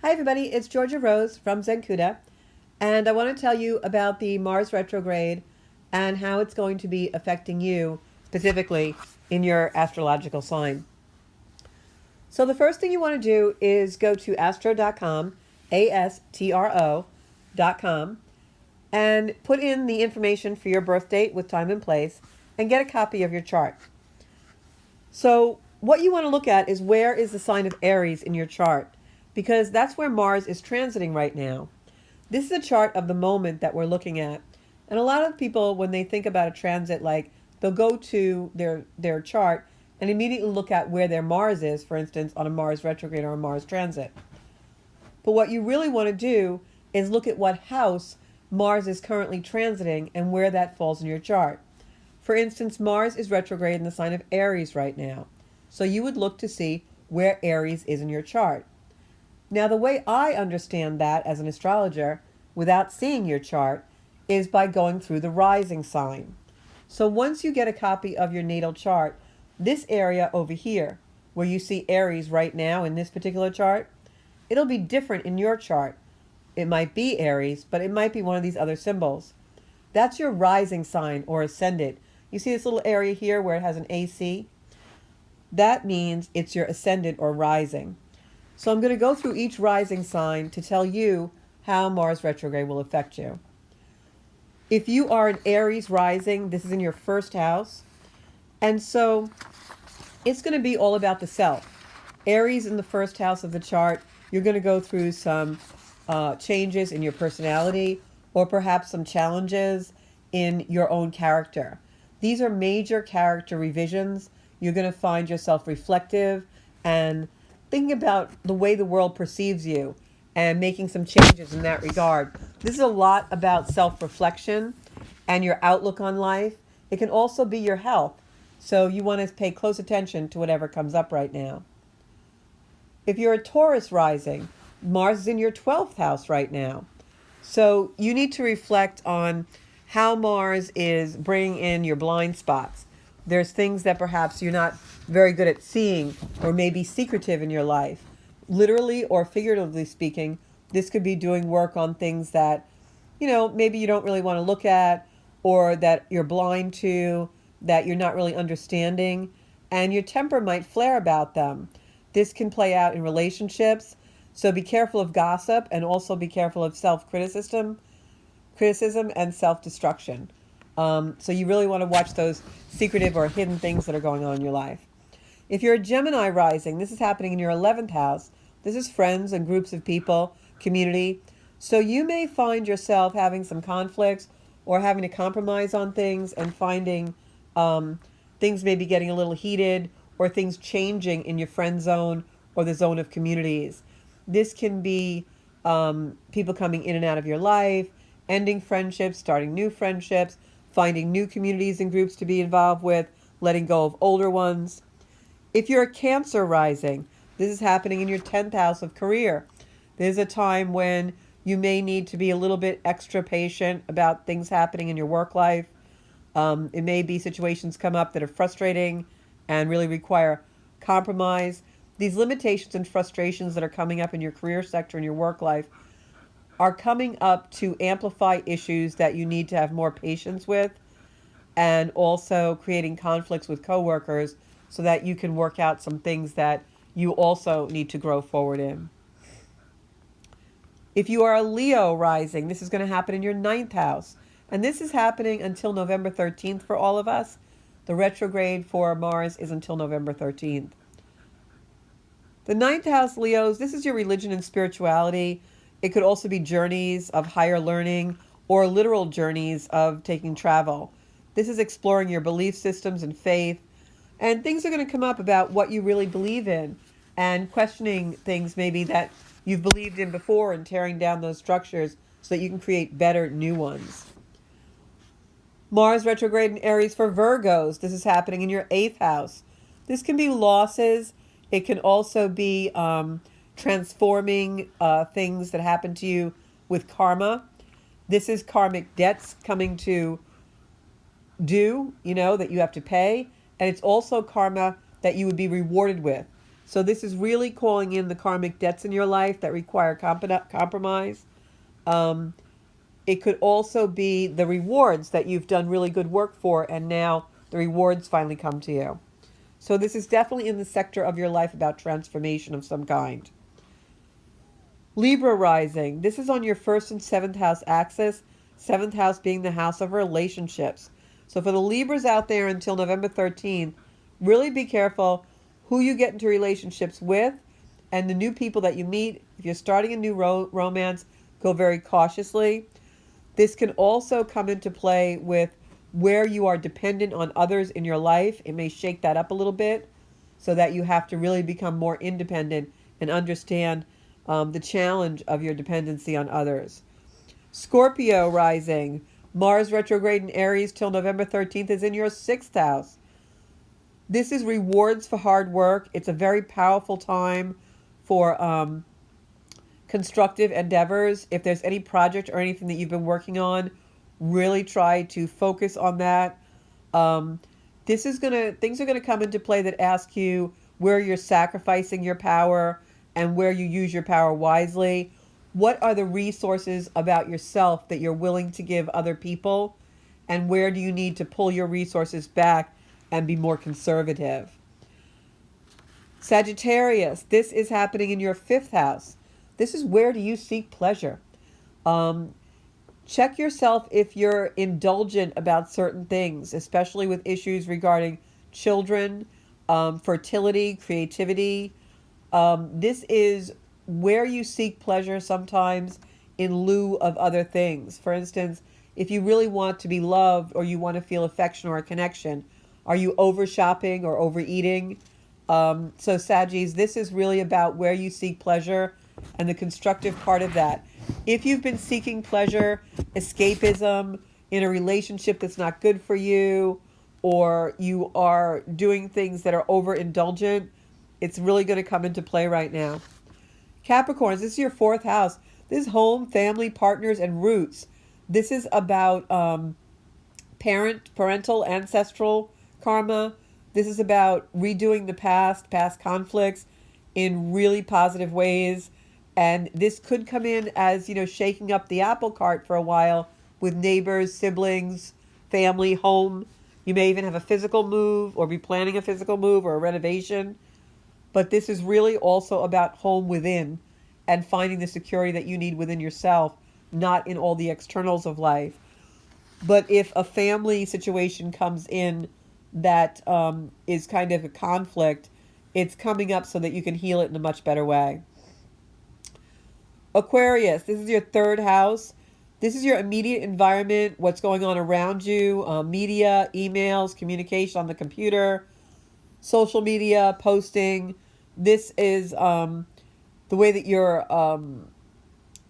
Hi everybody, it's Georgia Rose from Zenkuda, and I want to tell you about the Mars retrograde and how it's going to be affecting you specifically in your astrological sign. So the first thing you want to do is go to astro.com, astro.com, and put in the information for your birth date with time and place and get a copy of your chart. So what you want to look at is where is the sign of Aries in your chart, because that's where Mars is transiting right now. This is a chart of the moment that we're looking at. And a lot of people, when they think about a transit, like they'll go to their chart and immediately look at where their Mars is, for instance, on a Mars retrograde or a Mars transit. But what you really want to do is look at what house Mars is currently transiting and where that falls in your chart. For instance, Mars is retrograde in the sign of Aries right now. So you would look to see where Aries is in your chart. Now, the way I understand that as an astrologer, without seeing your chart, is by going through the rising sign. So once you get a copy of your natal chart, this area over here, where you see Aries right now in this particular chart, it'll be different in your chart. It might be Aries, but it might be one of these other symbols. That's your rising sign or ascendant. You see this little area here where it has an AC? That means it's your ascendant or rising. So I'm going to go through each rising sign to tell you how Mars retrograde will affect you. If you are an Aries rising, this is in your first house. And so it's going to be all about the self. Aries in the first house of the chart, you're going to go through some changes in your personality or perhaps some challenges in your own character. These are major character revisions. You're going to find yourself reflective and thinking about the way the world perceives you and making some changes in that regard. This is a lot about self-reflection and your outlook on life. It can also be your health. So you want to pay close attention to whatever comes up right now. If you're a Taurus rising, Mars is in your 12th house right now. So you need to reflect on how Mars is bringing in your blind spots. There's things that perhaps you're not very good at seeing or maybe secretive in your life. Literally or figuratively speaking, this could be doing work on things that, maybe you don't really want to look at or that you're blind to, that you're not really understanding, and your temper might flare about them. This can play out in relationships, so be careful of gossip and also be careful of self-criticism and self-destruction. So you really want to watch those secretive or hidden things that are going on in your life. If you're a Gemini rising, this is happening in your 11th house. This is friends and groups of people, community. So you may find yourself having some conflicts or having to compromise on things and finding things maybe getting a little heated or things changing in your friend zone or the zone of communities. This can be people coming in and out of your life, ending friendships, starting new friendships, finding new communities and groups to be involved with, letting go of older ones. If you're a Cancer rising, this is happening in your 10th house of career. There's a time when you may need to be a little bit extra patient about things happening in your work life. It may be situations come up that are frustrating and really require compromise. These limitations and frustrations that are coming up in your career sector and your work life are coming up to amplify issues that you need to have more patience with, and also creating conflicts with coworkers so that you can work out some things that you also need to grow forward in. If you are a Leo rising, this is going to happen in your 9th house. And this is happening until November 13th for all of us. The retrograde for Mars is until November 13th. The 9th house, Leos, this is your religion and spirituality. It could also be journeys of higher learning or literal journeys of taking travel. This is exploring your belief systems and faith. And things are going to come up about what you really believe in and questioning things maybe that you've believed in before and tearing down those structures so that you can create better new ones. Mars retrograde in Aries for Virgos. This is happening in your 8th house. This can be losses. It can also be transforming things that happen to you with karma. This is karmic debts coming to due, that you have to pay. And it's also karma that you would be rewarded with. So this is really calling in the karmic debts in your life that require compromise. Um, it could also be the rewards that you've done really good work for, and now the rewards finally come to you. So this is definitely in the sector of your life about transformation of some kind. Libra rising. This is on your first and seventh house axis. Seventh house being the house of relationships. So for the Libras out there until November 13th, really be careful who you get into relationships with and the new people that you meet. If you're starting a new romance, go very cautiously. This can also come into play with where you are dependent on others in your life. It may shake that up a little bit so that you have to really become more independent and understand the challenge of your dependency on others. Scorpio rising. Mars retrograde in Aries till November 13th is in your sixth house. This is rewards for hard work. It's a very powerful time for constructive endeavors. If there's any project or anything that you've been working on, really try to focus on that. Things are gonna come into play that ask you where you're sacrificing your power and where you use your power wisely. What are the resources about yourself that you're willing to give other people? And where do you need to pull your resources back and be more conservative? Sagittarius, this is happening in your fifth house. This is where do you seek pleasure? Check yourself if you're indulgent about certain things, especially with issues regarding children, fertility, creativity. This is where you seek pleasure sometimes in lieu of other things. For instance, if you really want to be loved or you want to feel affection or a connection, are you over shopping or overeating? So Saggies, this is really about where you seek pleasure and the constructive part of that. If you've been seeking pleasure, escapism in a relationship that's not good for you, or you are doing things that are overindulgent, it's really going to come into play right now. Capricorns, this is your fourth house. This is home, family, partners, and roots. This is about parental, ancestral karma. This is about redoing the past conflicts in really positive ways. And this could come in as, shaking up the apple cart for a while with neighbors, siblings, family, home. You may even have a physical move or be planning a physical move or a renovation. But this is really also about home within and finding the security that you need within yourself, not in all the externals of life. But if a family situation comes in that is kind of a conflict, it's coming up so that you can heal it in a much better way. Aquarius, this is your third house. This is your immediate environment, what's going on around you, media, emails, communication on the computer, social media, posting. This is the way that your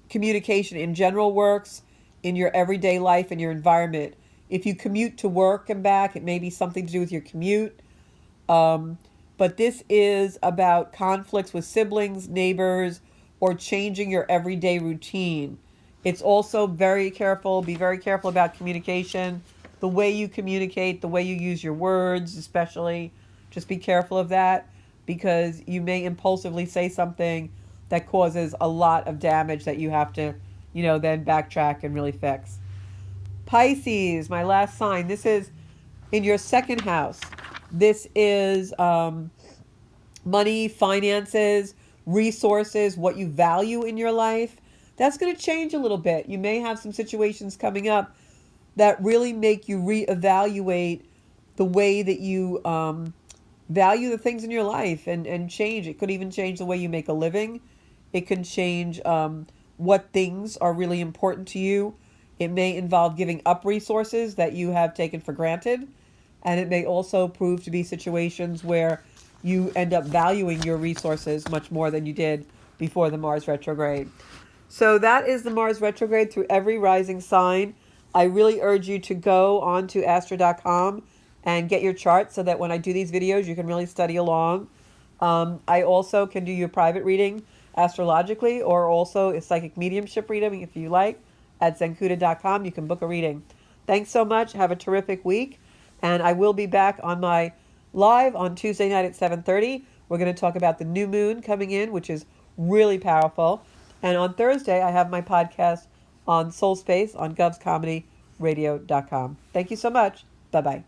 communication in general works in your everyday life and your environment. If you commute to work and back, it may be something to do with your commute. But this is about conflicts with siblings, neighbors, or changing your everyday routine. It's also be very careful about communication, the way you communicate, the way you use your words, especially. Just be careful of that because you may impulsively say something that causes a lot of damage that you have to, then backtrack and really fix. Pisces, my last sign. This is in your second house. This is money, finances, resources, what you value in your life. That's going to change a little bit. You may have some situations coming up that really make you reevaluate the way that you value the things in your life and change. It could even change the way you make a living. It can change what things are really important to you. It may involve giving up resources that you have taken for granted. And it may also prove to be situations where you end up valuing your resources much more than you did before the Mars retrograde. So that is the Mars retrograde through every rising sign. I really urge you to go on to astro.com and get your chart so that when I do these videos, you can really study along. I also can do your private reading astrologically or also a psychic mediumship reading if you like at zenkuda.com. You can book a reading. Thanks so much. Have a terrific week. And I will be back on my live on Tuesday night at 7:30 We're going to talk about the new moon coming in, which is really powerful. And on Thursday, I have my podcast on Soul Space on govscomedyradio.com. Thank you so much. Bye-bye.